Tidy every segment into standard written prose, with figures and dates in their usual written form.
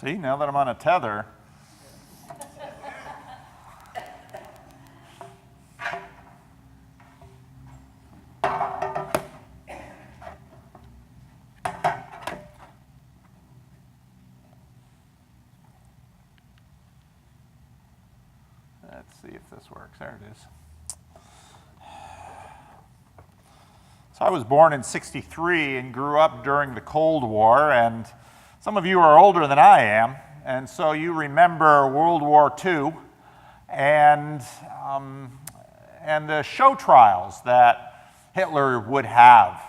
See, now that I'm on a tether. Let's see if this works. There it is. So I was born in '63 and grew up during the Cold War, and some of you are older than I am, and so you remember World War II and the show trials that Hitler would have.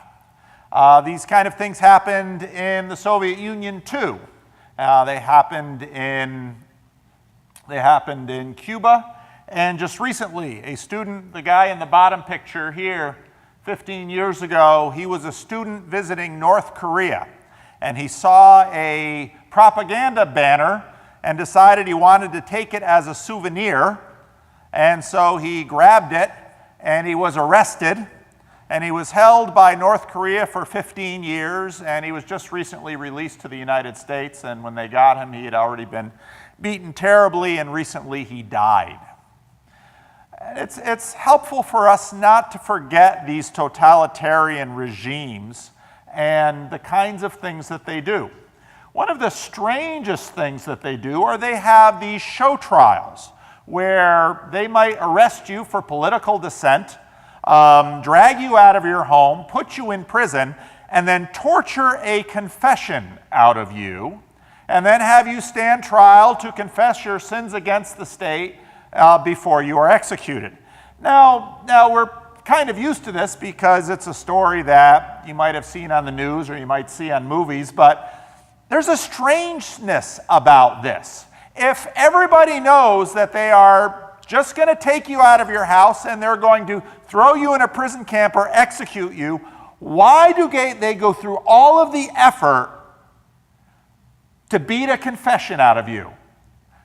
These kind of things happened in the Soviet Union too. They happened in Cuba, and just recently, a student, the guy in the bottom picture here, 15 years ago, he was a student visiting North Korea, and he saw a propaganda banner and decided he wanted to take it as a souvenir, and so he grabbed it, and he was arrested, and he was held by North Korea for 15 years, and he was just recently released to the United States, and when they got him, he had already been beaten terribly, and recently he died. It's helpful for us not to forget these totalitarian regimes and the kinds of things that they do. One of the strangest things that they do are they have these show trials where they might arrest you for political dissent, drag you out of your home, put you in prison, and then torture a confession out of you, and then have you stand trial to confess your sins against the state before you are executed. Now we're kind of used to this because it's a story that you might have seen on the news or you might see on movies, but there's a strangeness about this. If everybody knows that they are just going to take you out of your house and they're going to throw you in a prison camp or execute you, why do they go through all of the effort to beat a confession out of you?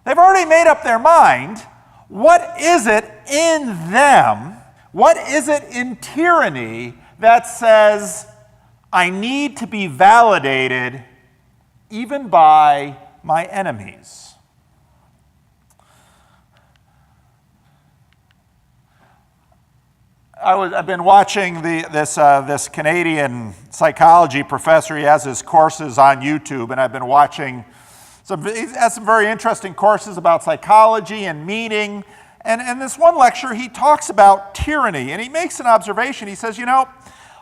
They've already made up their mind. What is it in them, what is it in tyranny that says, I need to be validated even by my enemies? I've been watching this Canadian psychology professor. He has his courses on YouTube, and I've been watching he has some very interesting courses about psychology and meaning. And in this one lecture, he talks about tyranny, and he makes an observation. He says,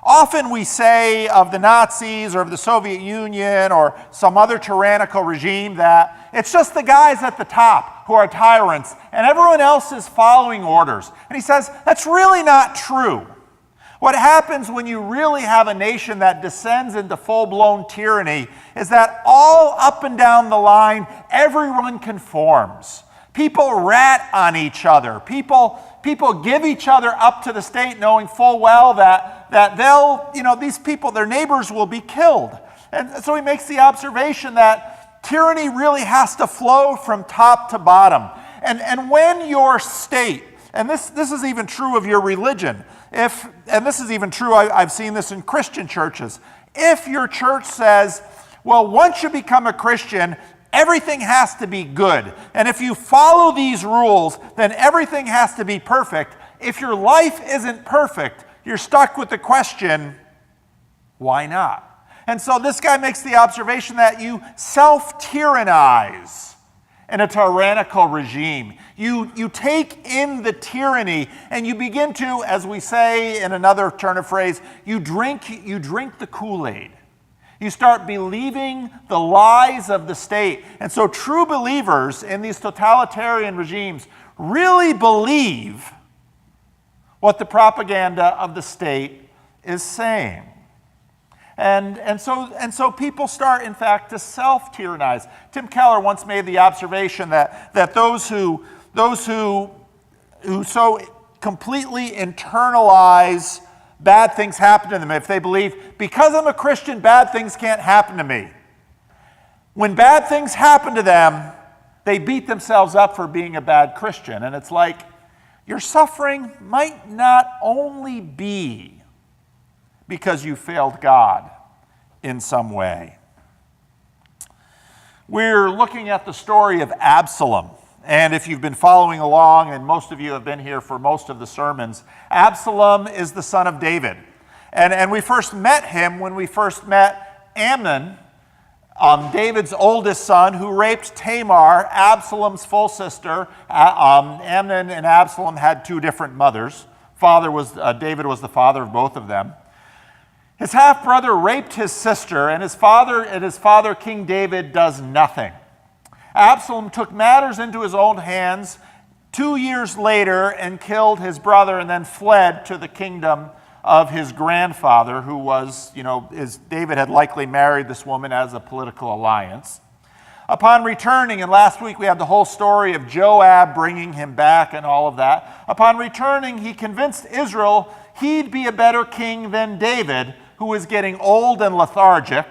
often we say of the Nazis or of the Soviet Union or some other tyrannical regime that it's just the guys at the top who are tyrants, and everyone else is following orders. And he says, that's really not true. What happens when you really have a nation that descends into full-blown tyranny is that all up and down the line, everyone conforms. People rat on each other. People give each other up to the state knowing full well that they'll, these people, their neighbors will be killed. And so he makes the observation that tyranny really has to flow from top to bottom. And when your state, and this is even true of your religion, and this is even true, I've seen this in Christian churches, if your church says, well, once you become a Christian, everything has to be good, and if you follow these rules, then everything has to be perfect. If your life isn't perfect, you're stuck with the question, why not? And so this guy makes the observation that you self-tyrannize in a tyrannical regime. You take in the tyranny and you begin to, as we say in another turn of phrase, you drink the Kool-Aid. You start believing the lies of the state. And so true believers in these totalitarian regimes really believe what the propaganda of the state is saying. And so people start, in fact, to self-tyrannize. Tim Keller once made the observation that those who so completely internalize bad things happen to them, if they believe, because I'm a Christian, bad things can't happen to me. When bad things happen to them, they beat themselves up for being a bad Christian. And it's like, your suffering might not only be because you failed God in some way. We're looking at the story of Absalom. And if you've been following along, and most of you have been here for most of the sermons, Absalom is the son of David. And we first met him when we first met Amnon, David's oldest son, who raped Tamar, Absalom's full sister. Amnon and Absalom had two different mothers. David was the father of both of them. His half-brother raped his sister, and his father, King David, does nothing. Absalom took matters into his own hands 2 years later and killed his brother and then fled to the kingdom of his grandfather, who was, David had likely married this woman as a political alliance. Upon returning, and last week we had the whole story of Joab bringing him back and all of that. Upon returning, he convinced Israel he'd be a better king than David, who was getting old and lethargic.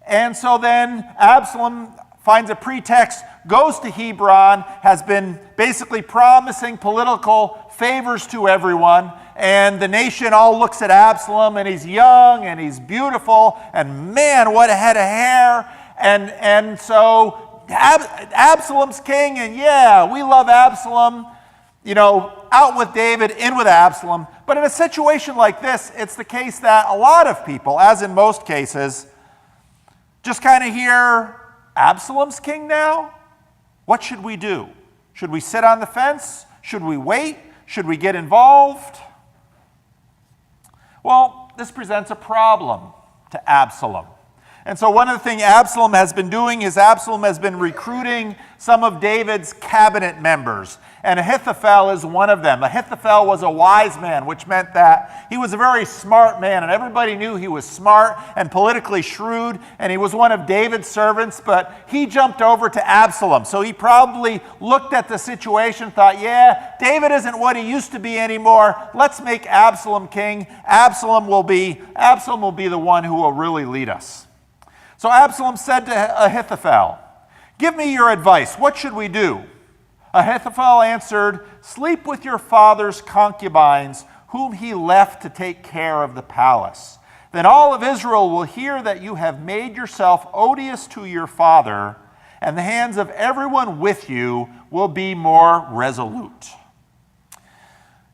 And so then Absalom finds a pretext, goes to Hebron, has been basically promising political favors to everyone, and the nation all looks at Absalom, and he's young, and he's beautiful, and man, what a head of hair. And so Absalom's king, and yeah, we love Absalom, out with David, in with Absalom. But in a situation like this, it's the case that a lot of people, as in most cases, just kind of hear, Absalom's king now? What should we do? Should we sit on the fence? Should we wait? Should we get involved? Well, this presents a problem to Absalom. And so one of the things Absalom has been doing is Absalom has been recruiting some of David's cabinet members. And Ahithophel is one of them. Ahithophel was a wise man, which meant that he was a very smart man. And everybody knew he was smart and politically shrewd. And he was one of David's servants. But he jumped over to Absalom. So he probably looked at the situation, thought, yeah, David isn't what he used to be anymore. Let's make Absalom king. Absalom will be the one who will really lead us. So Absalom said to Ahithophel, "Give me your advice. What should we do?" Ahithophel answered, "Sleep with your father's concubines, whom he left to take care of the palace. Then all of Israel will hear that you have made yourself odious to your father, and the hands of everyone with you will be more resolute."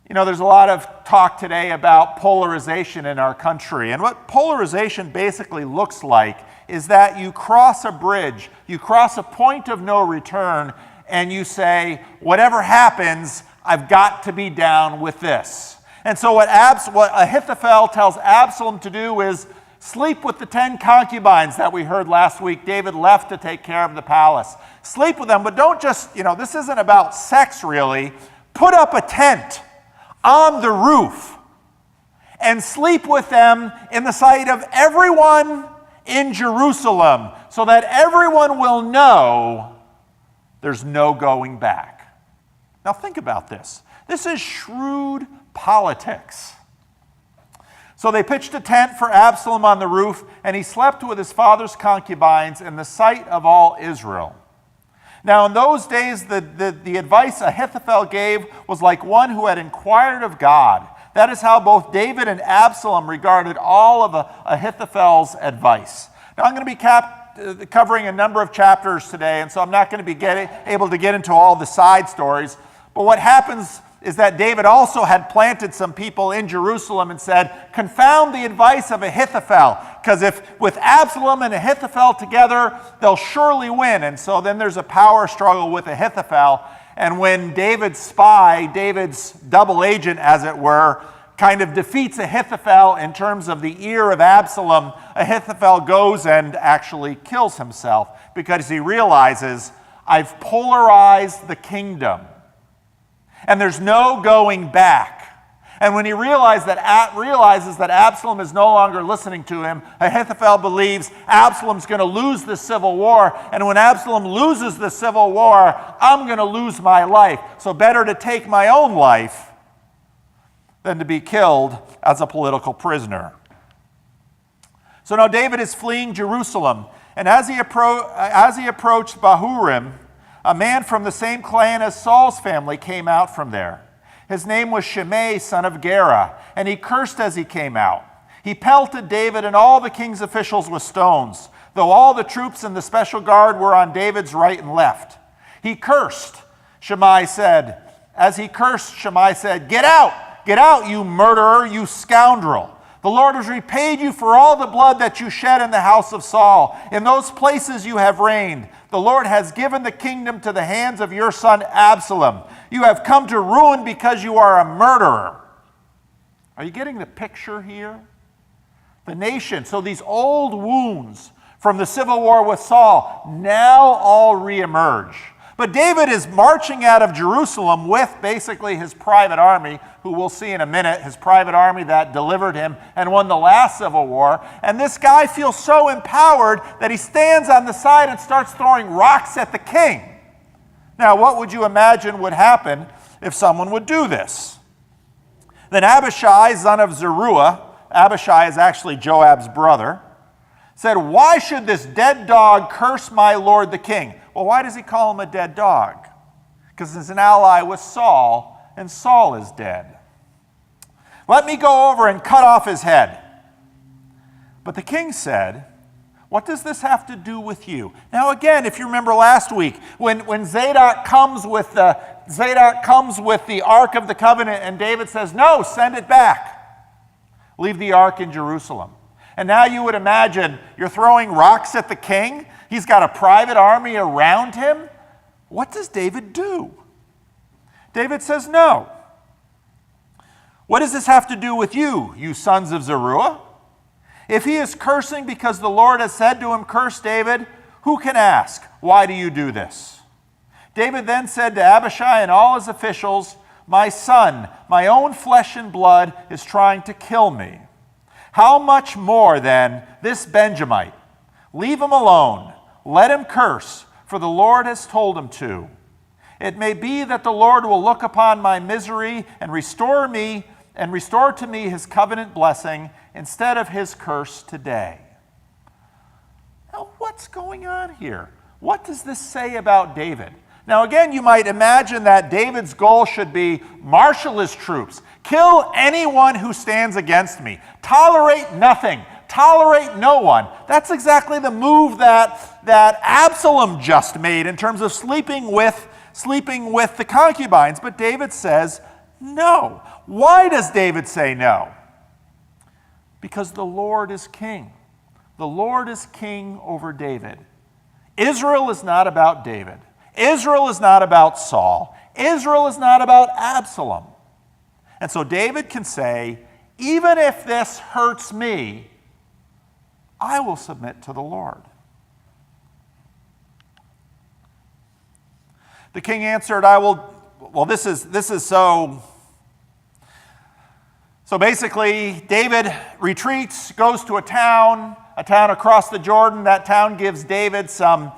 There's a lot of talk today about polarization in our country. And what polarization basically looks like is that you cross a bridge, you cross a point of no return, and you say, whatever happens, I've got to be down with this. And so what Ahithophel tells Absalom to do is sleep with the 10 concubines that we heard last week. David left to take care of the palace. Sleep with them, but don't just, this isn't about sex really. Put up a tent on the roof and sleep with them in the sight of everyone in Jerusalem so that everyone will know there's no going back. Now think about this. This is shrewd politics. So they pitched a tent for Absalom on the roof, and he slept with his father's concubines in the sight of all Israel. Now, in those days, the advice Ahithophel gave was like one who had inquired of God. That is how both David and Absalom regarded all of Ahithophel's advice. Now, I'm going to be covering a number of chapters today, and so I'm not going to be able to get into all the side stories. But what happens is that David also had planted some people in Jerusalem and said, confound the advice of Ahithophel, because if with Absalom and Ahithophel together, they'll surely win. And so then there's a power struggle with Ahithophel. And when David's spy, David's double agent, as it were, kind of defeats Ahithophel in terms of the ear of Absalom, Ahithophel goes and actually kills himself because he realizes, I've polarized the kingdom. And there's no going back. And when he realizes that Absalom is no longer listening to him, Ahithophel believes Absalom's going to lose the civil war. And when Absalom loses the civil war, I'm going to lose my life. So better to take my own life than to be killed as a political prisoner. So now David is fleeing Jerusalem. And as he approached Bahurim, a man from the same clan as Saul's family came out from there. His name was Shimei, son of Gera, and he cursed as he came out. He pelted David and all the king's officials with stones. though all the troops and the special guard were on David's right and left. He cursed, Shimei said. As he cursed, Shimei said, "Get out, you murderer, you scoundrel. The Lord has repaid you for all the blood that you shed in the house of Saul. In those places you have reigned. The Lord has given the kingdom to the hands of your son Absalom. You have come to ruin because you are a murderer." Are you getting the picture here? The nation, so these old wounds from the civil war with Saul now all reemerge. But David is marching out of Jerusalem with basically his private army, who we'll see in a minute, his private army that delivered him and won the last civil war. And this guy feels so empowered that he stands on the side and starts throwing rocks at the king. Now, what would you imagine would happen if someone would do this? Then Abishai, son of Zeruiah, Abishai is actually Joab's brother, said, "Why should this dead dog curse my lord the king?" Well, why does he call him a dead dog? Because he's an ally with Saul, and Saul is dead. "Let me go over and cut off his head." But the king said, "What does this have to do with you?" Now again, if you remember last week, when Zadok comes with the Ark of the Covenant, and David says, "No, send it back. Leave the Ark in Jerusalem." And now you would imagine you're throwing rocks at the king. He's got a private army around him. What does David do? David says, "No. What does this have to do with you, you sons of Zeruiah? If he is cursing because the Lord has said to him, 'Curse David,' who can ask, 'Why do you do this?'" David then said to Abishai and all his officials, "My son, my own flesh and blood, is trying to kill me. How much more, then, this Benjamite? Leave him alone. Let him curse, for the Lord has told him to. It may be that the Lord will look upon my misery and restore to me his covenant blessing instead of his curse today." Now, what's going on here? What does this say about David? Now, again, you might imagine that David's goal should be marshal his troops, kill anyone who stands against me, tolerate nothing, tolerate no one. That's exactly the move that Absalom just made in terms of sleeping with the concubines. But David says no. Why does David say no? Because the Lord is king. The Lord is king over David. Israel is not about David. Israel is not about Saul. Israel is not about Absalom. And so David can say, even if this hurts me, I will submit to the Lord. The king answered, this is so basically, David retreats, goes to a town across the Jordan. That town gives David some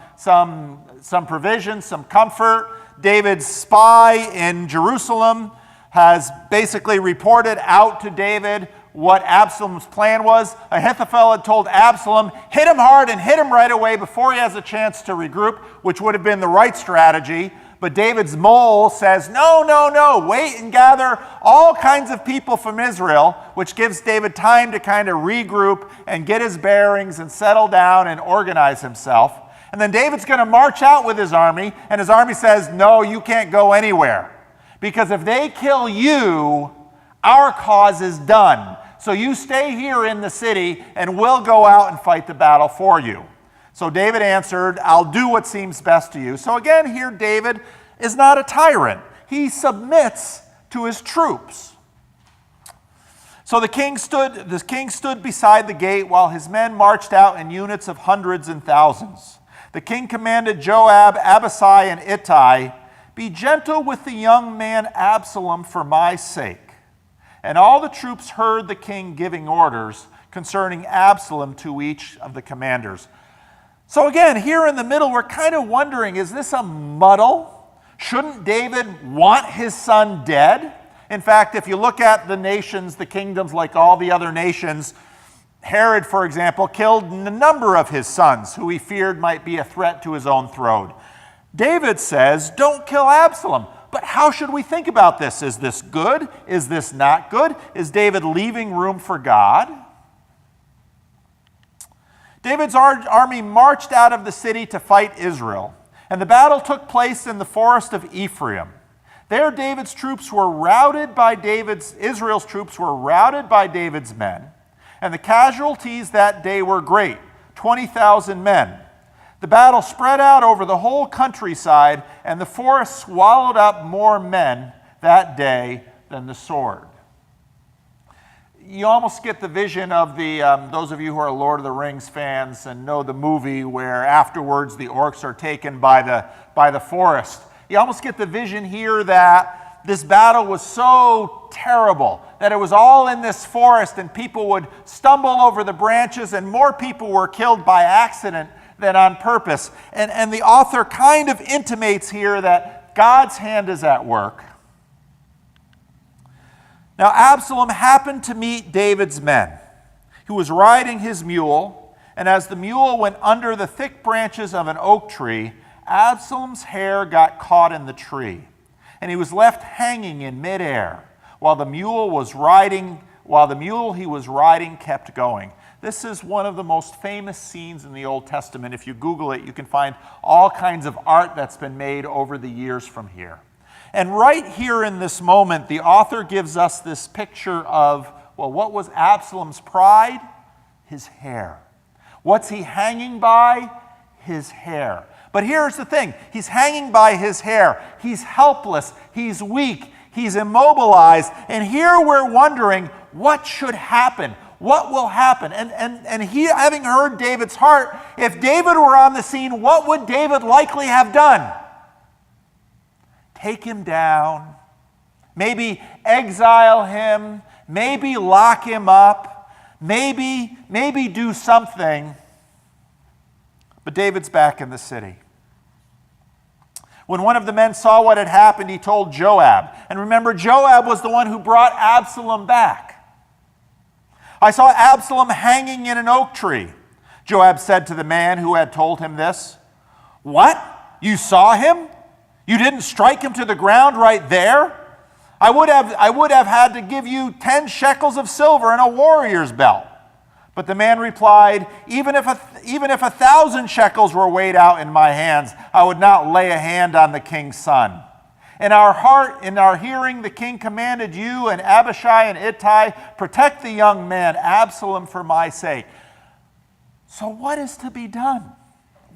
provision, some comfort. David's spy in Jerusalem has basically reported out to David what Absalom's plan was. Ahithophel had told Absalom, hit him hard and hit him right away before he has a chance to regroup, which would have been the right strategy. But David's mole says, no, wait and gather all kinds of people from Israel, which gives David time to kind of regroup and get his bearings and settle down and organize himself. And then David's going to march out with his army, and his army says, no, you can't go anywhere. Because if they kill you, our cause is done. So you stay here in the city, and we'll go out and fight the battle for you. So David answered, I'll do what seems best to you. So again, here David is not a tyrant. He submits to his troops. So the king stood beside the gate while his men marched out in units of hundreds and thousands. The king commanded Joab, Abishai, and Ittai, be gentle with the young man Absalom for my sake. And all the troops heard the king giving orders concerning Absalom to each of the commanders. So again, here in the middle, we're kind of wondering, is this a muddle? Shouldn't David want his son dead? In fact, if you look at the nations, the kingdoms, like all the other nations, Herod, for example, killed a number of his sons who he feared might be a threat to his own throne. David says, don't kill Absalom. But how should we think about this? Is this good? Is this not good? Is David leaving room for God? David's army marched out of the city to fight Israel, and the battle took place in the forest of Ephraim. There Israel's troops were routed by David's men, and the casualties that day were great, 20,000 men. The battle spread out over the whole countryside, and the forest swallowed up more men that day than the sword. You almost get the vision of those of you who are Lord of the Rings fans and know the movie where afterwards the orcs are taken by the forest. You almost get the vision here that this battle was so terrible that it was all in this forest and people would stumble over the branches and more people were killed by accident than on purpose. And the author kind of intimates here that God's hand is at work. Now Absalom happened to meet David's men. He was riding his mule, and as the mule went under the thick branches of an oak tree, Absalom's hair got caught in the tree, and he was left hanging in midair while the mule he was riding kept going. This is one of the most famous scenes in the Old Testament. If you Google it, you can find all kinds of art that's been made over the years from here. And right here in this moment, the author gives us this picture of, well, what was Absalom's pride? His hair. What's he hanging by? His hair. But here's the thing. He's hanging by his hair. He's helpless. He's weak. He's immobilized. And here we're wondering, what should happen? What will happen? And he, having heard David's heart, if David were on the scene, what would David likely have done? Take him down, maybe exile him, maybe lock him up, maybe do something. But David's back in the city. When one of the men saw what had happened, he told Joab. And remember, Joab was the one who brought Absalom back. I saw Absalom hanging in an oak tree. Joab said to the man who had told him this, "What? You saw him? You didn't strike him to the ground right there? I would have had to give you 10 shekels of silver and a warrior's belt." But the man replied, even if 1,000 shekels were weighed out in my hands, I would not lay a hand on the king's son. In our hearing, the king commanded you and Abishai and Ittai, protect the young man Absalom for my sake. So what is to be done?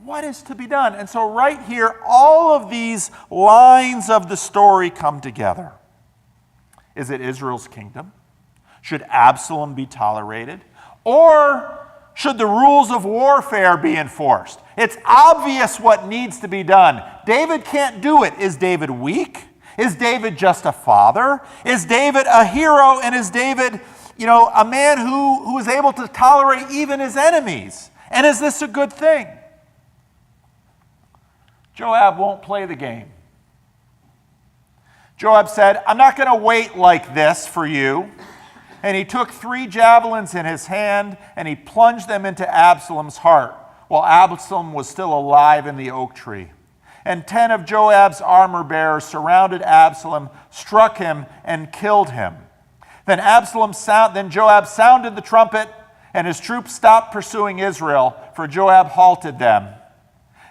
What is to be done? And so right here, all of these lines of the story come together. Is it Israel's kingdom? Should Absalom be tolerated? Or should the rules of warfare be enforced? It's obvious what needs to be done. David can't do it. Is David weak? Is David just a father? Is David a hero? And is David, a man who is able to tolerate even his enemies? And is this a good thing? Joab won't play the game. Joab said, "I'm not going to wait like this for you." And he took 3 javelins in his hand, and he plunged them into Absalom's heart, while Absalom was still alive in the oak tree. And 10 of Joab's armor bearers surrounded Absalom, struck him, and killed him. Then Joab sounded the trumpet, and his troops stopped pursuing Israel, for Joab halted them.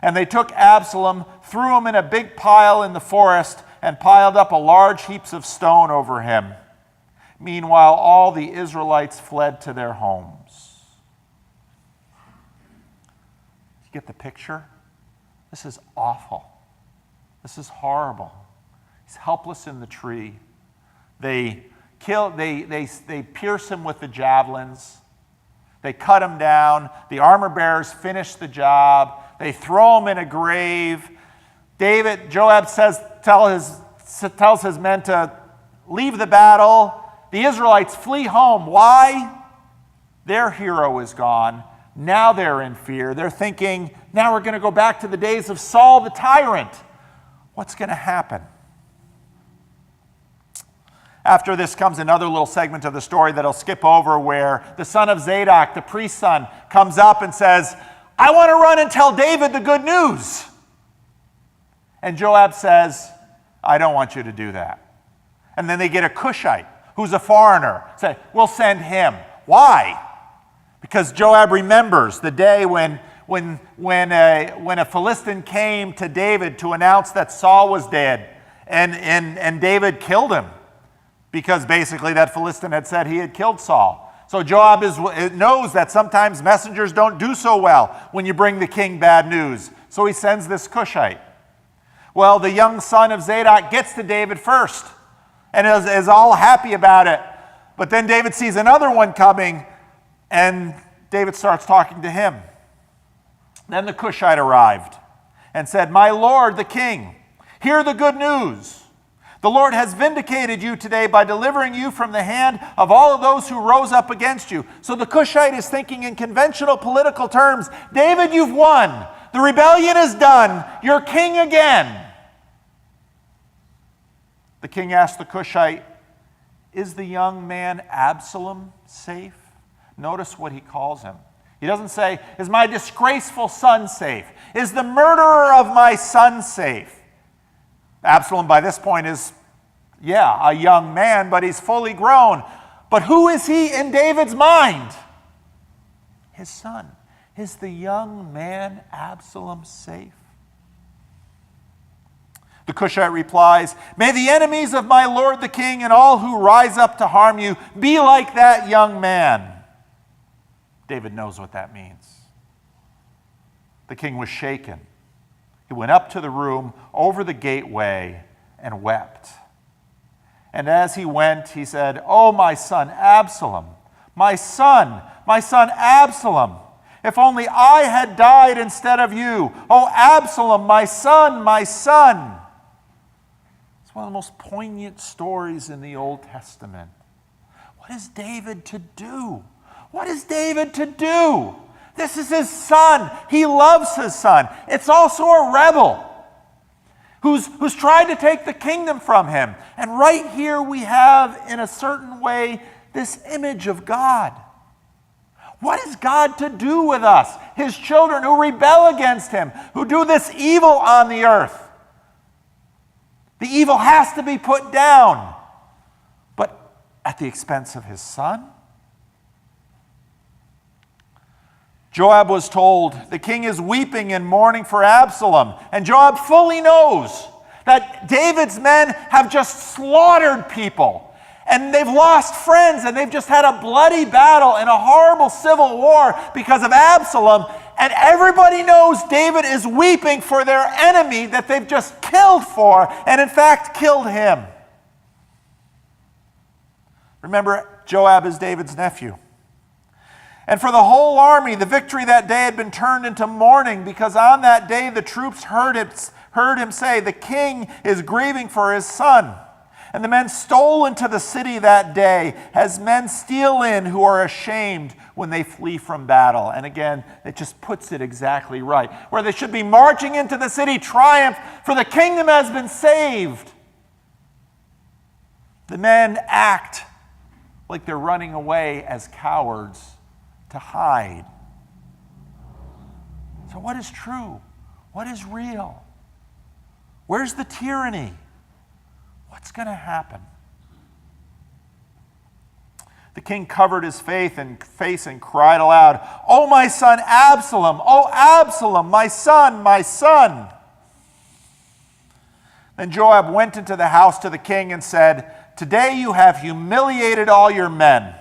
And they took Absalom, threw him in a big pile in the forest, and piled up a large heaps of stone over him. Meanwhile, all the Israelites fled to their homes. You get the picture? This is awful. This is horrible. He's helpless in the tree. They pierce him with the javelins. They cut him down. The armor bearers finish the job. They throw him in a grave. Joab tells his men to leave the battle. The Israelites flee home. Why? Their hero is gone. Now they're in fear. They're thinking, now we're going to go back to the days of Saul the tyrant. What's going to happen? After this comes another little segment of the story that I'll skip over, where the son of Zadok, the priest's son, comes up and says, "I want to run and tell David the good news." And Joab says, "I don't want you to do that." And then they get a Cushite, who's a foreigner, say, "We'll send him." Why? Because Joab remembers the day when a Philistine came to David to announce that Saul was dead, and David killed him, because basically that Philistine had said he had killed Saul. So Joab knows that sometimes messengers don't do so well when you bring the king bad news. So he sends this Cushite. Well, the young son of Zadok gets to David first and is all happy about it. But then David sees another one coming, and David starts talking to him. Then the Cushite arrived and said, "My lord, the king, hear the good news. The Lord has vindicated you today by delivering you from the hand of all of those who rose up against you." So the Cushite is thinking in conventional political terms. David, you've won. The rebellion is done. You're king again. The king asked the Cushite, "Is the young man Absalom safe?" Notice what he calls him. He doesn't say, "Is my disgraceful son safe? Is the murderer of my son safe?" Absalom by this point is, a young man, but he's fully grown. But who is he in David's mind? His son. Is the young man Absalom safe? The Cushite replies, "May the enemies of my lord the king and all who rise up to harm you be like that young man." David knows what that means. The king was shaken. He went up to the room over the gateway and wept. And as he went, he said, "Oh, my son Absalom, my son Absalom, if only I had died instead of you. Oh, Absalom, my son, my son." It's one of the most poignant stories in the Old Testament. What is David to do? What is David to do? This is his son. He loves his son. It's also a rebel who's tried to take the kingdom from him. And right here we have, in a certain way, this image of God. What is God to do with us, his children who rebel against him, who do this evil on the earth? The evil has to be put down, but at the expense of his son? Joab was told, "The king is weeping and mourning for Absalom." And Joab fully knows that David's men have just slaughtered people. And they've lost friends, and they've just had a bloody battle and a horrible civil war because of Absalom. And everybody knows David is weeping for their enemy that they've just killed for, and in fact killed him. Remember, Joab is David's nephew. And for the whole army, the victory that day had been turned into mourning, because on that day the troops heard him say, "The king is grieving for his son." And the men stole into the city that day, as men steal in who are ashamed when they flee from battle. And again, it just puts it exactly right. Where they should be marching into the city triumph, for the kingdom has been saved. The men act like they're running away as cowards to hide. So what is true? What is real? Where's the tyranny? What's going to happen? The king covered his face and cried aloud, "Oh, my son Absalom! Oh, Absalom, my son, my son!" Then Joab went into the house to the king and said, "Today you have humiliated all your men,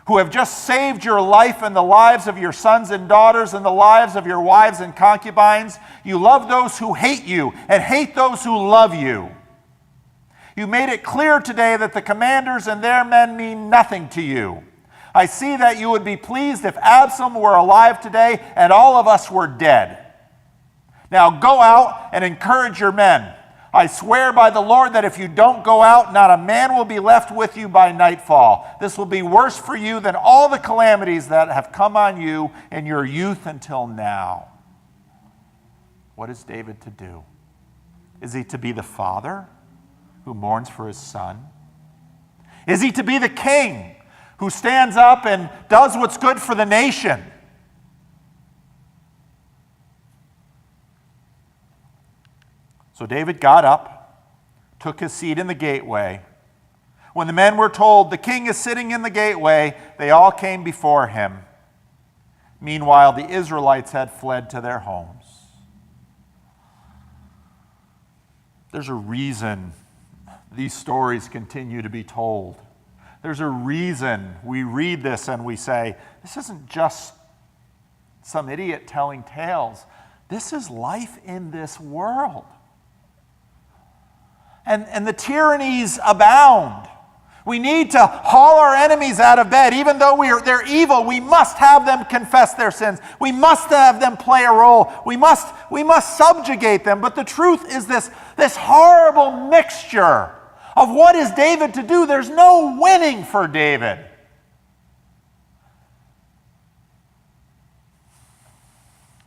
who have just saved your life and the lives of your sons and daughters and the lives of your wives and concubines. You love those who hate you and hate those who love you. You made it clear today that the commanders and their men mean nothing to you. I see that you would be pleased if Absalom were alive today and all of us were dead. Now go out and encourage your men. I swear by the Lord that if you don't go out, not a man will be left with you by nightfall. This will be worse for you than all the calamities that have come on you in your youth until now." What is David to do? Is he to be the father who mourns for his son? Is he to be the king who stands up and does what's good for the nation? So David got up, took his seat in the gateway, When the men were told, "The king is sitting in the gateway," they all came before him. Meanwhile, the Israelites had fled to their homes. There's a reason these stories continue to be told. There's a reason we read this and we say, this isn't just some idiot telling tales. This is life in this world. And the tyrannies abound. We need to haul our enemies out of bed. Even though they're evil, we must have them confess their sins. We must have them play a role. We must subjugate them. But the truth is this horrible mixture of what is David to do. There's no winning for David.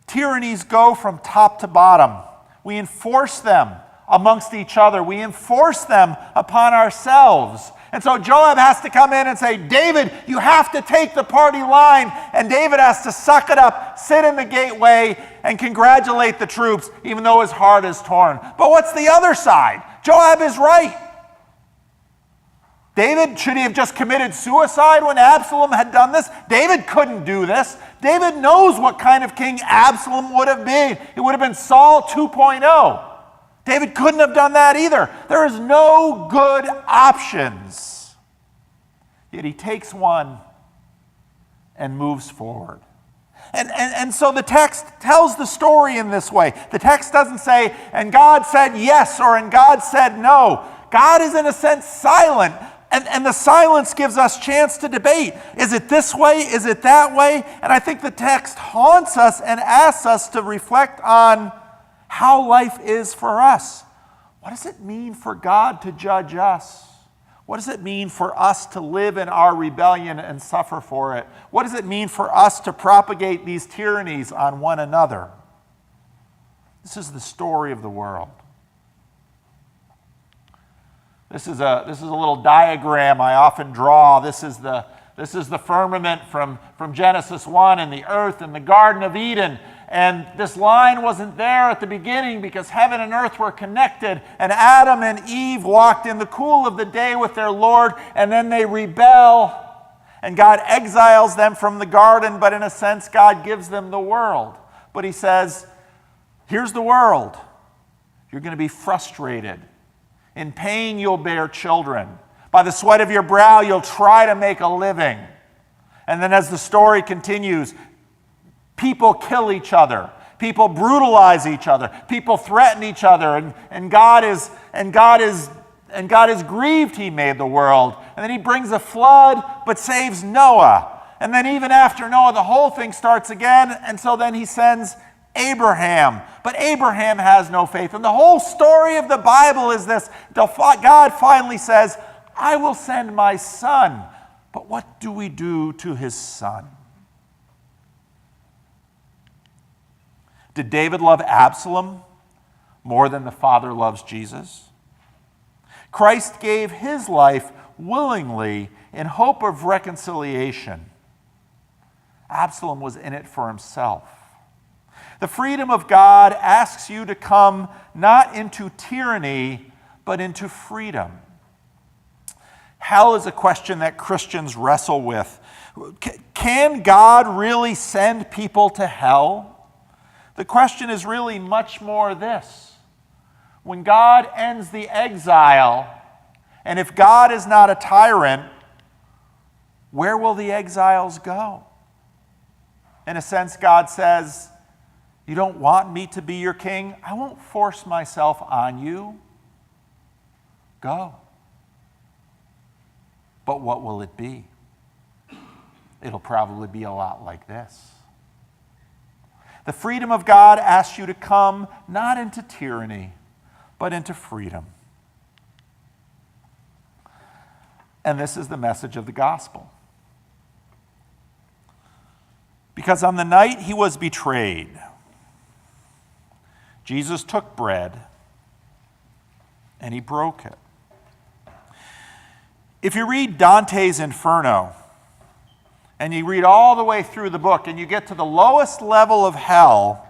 Tyrannies go from top to bottom. We enforce them amongst each other. We enforce them upon ourselves. And so Joab has to come in and say, David, you have to take the party line. And David has to suck it up, sit in the gateway, and congratulate the troops, even though his heart is torn. But what's the other side? Joab is right. David, should he have just committed suicide when Absalom had done this? David couldn't do this. David knows what kind of king Absalom would have been. It would have been Saul 2.0. David couldn't have done that either. There is no good options. Yet he takes one and moves forward. And so the text tells the story in this way. The text doesn't say, and God said yes, or and God said no. God is in a sense silent. And the silence gives us chance to debate. Is it this way? Is it that way? And I think the text haunts us and asks us to reflect on how life is for us. What does it mean for God to judge us? What does it mean for us to live in our rebellion and suffer for it? What does it mean for us to propagate these tyrannies on one another? This is the story of the world. This is a little diagram I often draw. This is the firmament from Genesis 1 and the earth and the Garden of Eden. And this line wasn't there at the beginning because heaven and earth were connected. And Adam and Eve walked in the cool of the day with their Lord, and then they rebel. And God exiles them from the garden, but in a sense, God gives them the world. But he says, here's the world. You're going to be frustrated. In pain, you'll bear children. By the sweat of your brow, you'll try to make a living. And then as the story continues, people kill each other. People brutalize each other. People threaten each other. And God is grieved he made the world. And then he brings a flood, but saves Noah. And then even after Noah, the whole thing starts again. And so then he sends Abraham. But Abraham has no faith. And the whole story of the Bible is this. God finally says, I will send my son. But what do we do to his son? Did David love Absalom more than the Father loves Jesus? Christ gave his life willingly in hope of reconciliation. Absalom was in it for himself. The freedom of God asks you to come not into tyranny, but into freedom. Hell is a question that Christians wrestle with. Can God really send people to hell? The question is really much more this. When God ends the exile, and if God is not a tyrant, where will the exiles go? In a sense, God says, you don't want me to be your king? I won't force myself on you. Go. But what will it be? It'll probably be a lot like this. The freedom of God asks you to come not into tyranny, but into freedom. And this is the message of the gospel. Because on the night he was betrayed, Jesus took bread and he broke it. If you read Dante's Inferno, and you read all the way through the book, and you get to the lowest level of hell,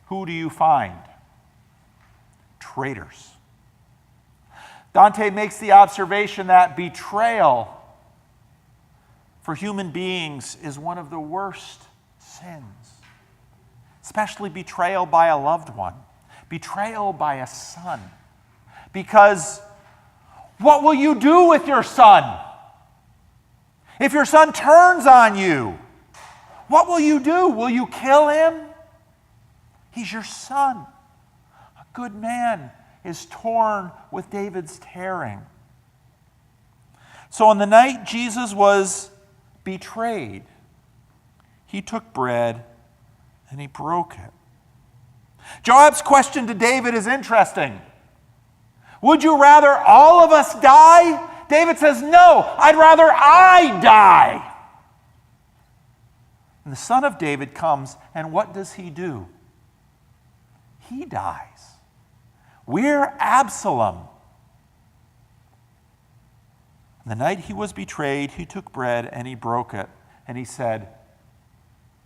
who do you find? Traitors. Dante makes the observation that betrayal for human beings is one of the worst sins, especially betrayal by a loved one, betrayal by a son. Because what will you do with your son? If your son turns on you, what will you do? Will you kill him? He's your son. A good man is torn with David's tearing. So on the night Jesus was betrayed, he took bread and he broke it. Joab's question to David is interesting. Would you rather all of us die? David says, no, I'd rather I die. And the son of David comes, and what does he do? He dies. We're Absalom. The night he was betrayed, he took bread and he broke it. And he said,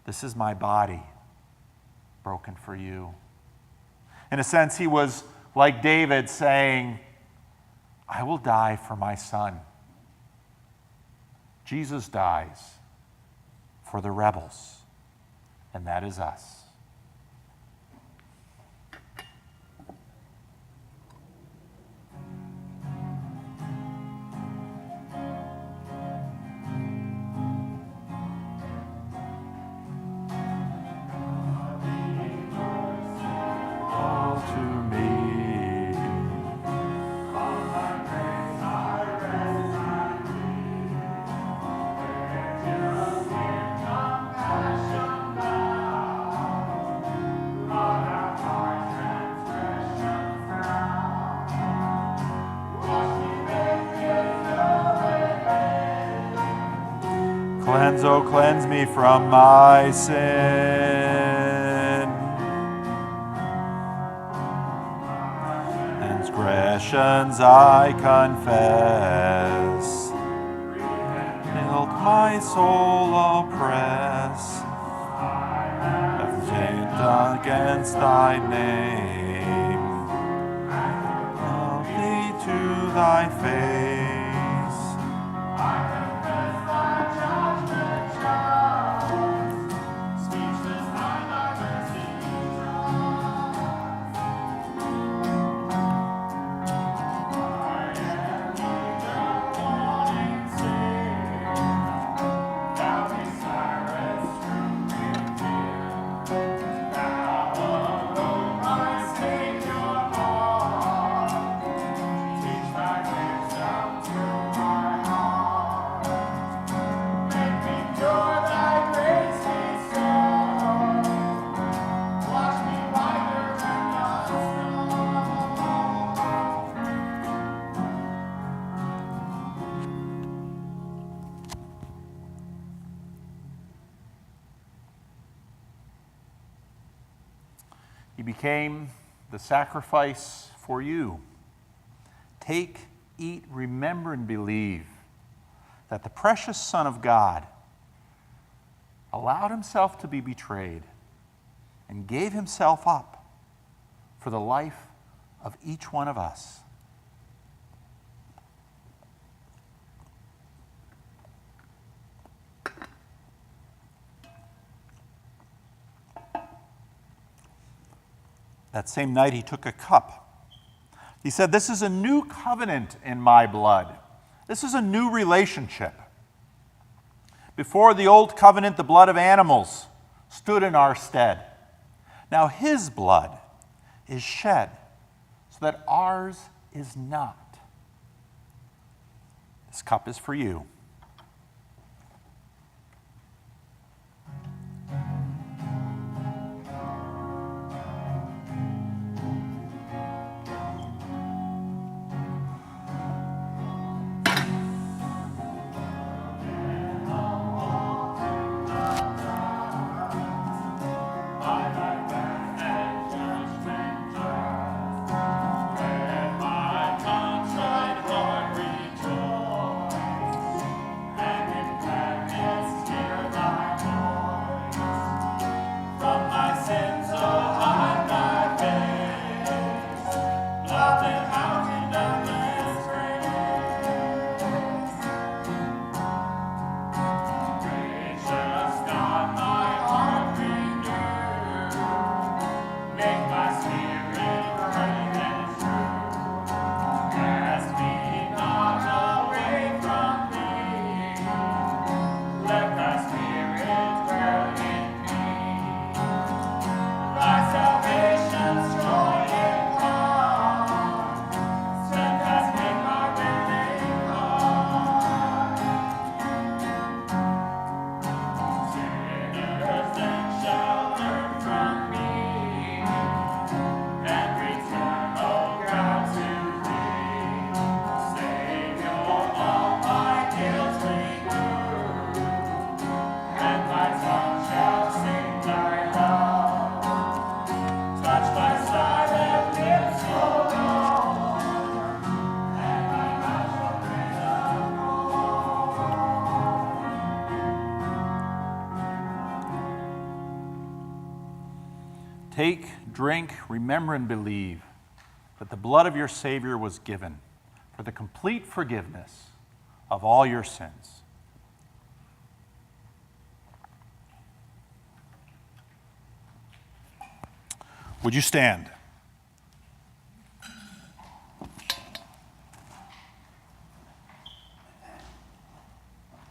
this is my body broken for you. In a sense, he was like David saying, I will die for my son. Jesus dies for the rebels, and that is us. Cleanse, oh, cleanse me from my sin. Transgressions I confess. Guilt my soul oppress. Have sinned against thy name. Love thee to thy face. He became the sacrifice for you. Take, eat, remember, and believe that the precious Son of God allowed himself to be betrayed and gave himself up for the life of each one of us. That same night, he took a cup. He said, this is a new covenant in my blood. This is a new relationship. Before the old covenant, the blood of animals stood in our stead. Now his blood is shed so that ours is not. This cup is for you. Take, drink, remember, and believe that the blood of your Savior was given for the complete forgiveness of all your sins. Would you stand?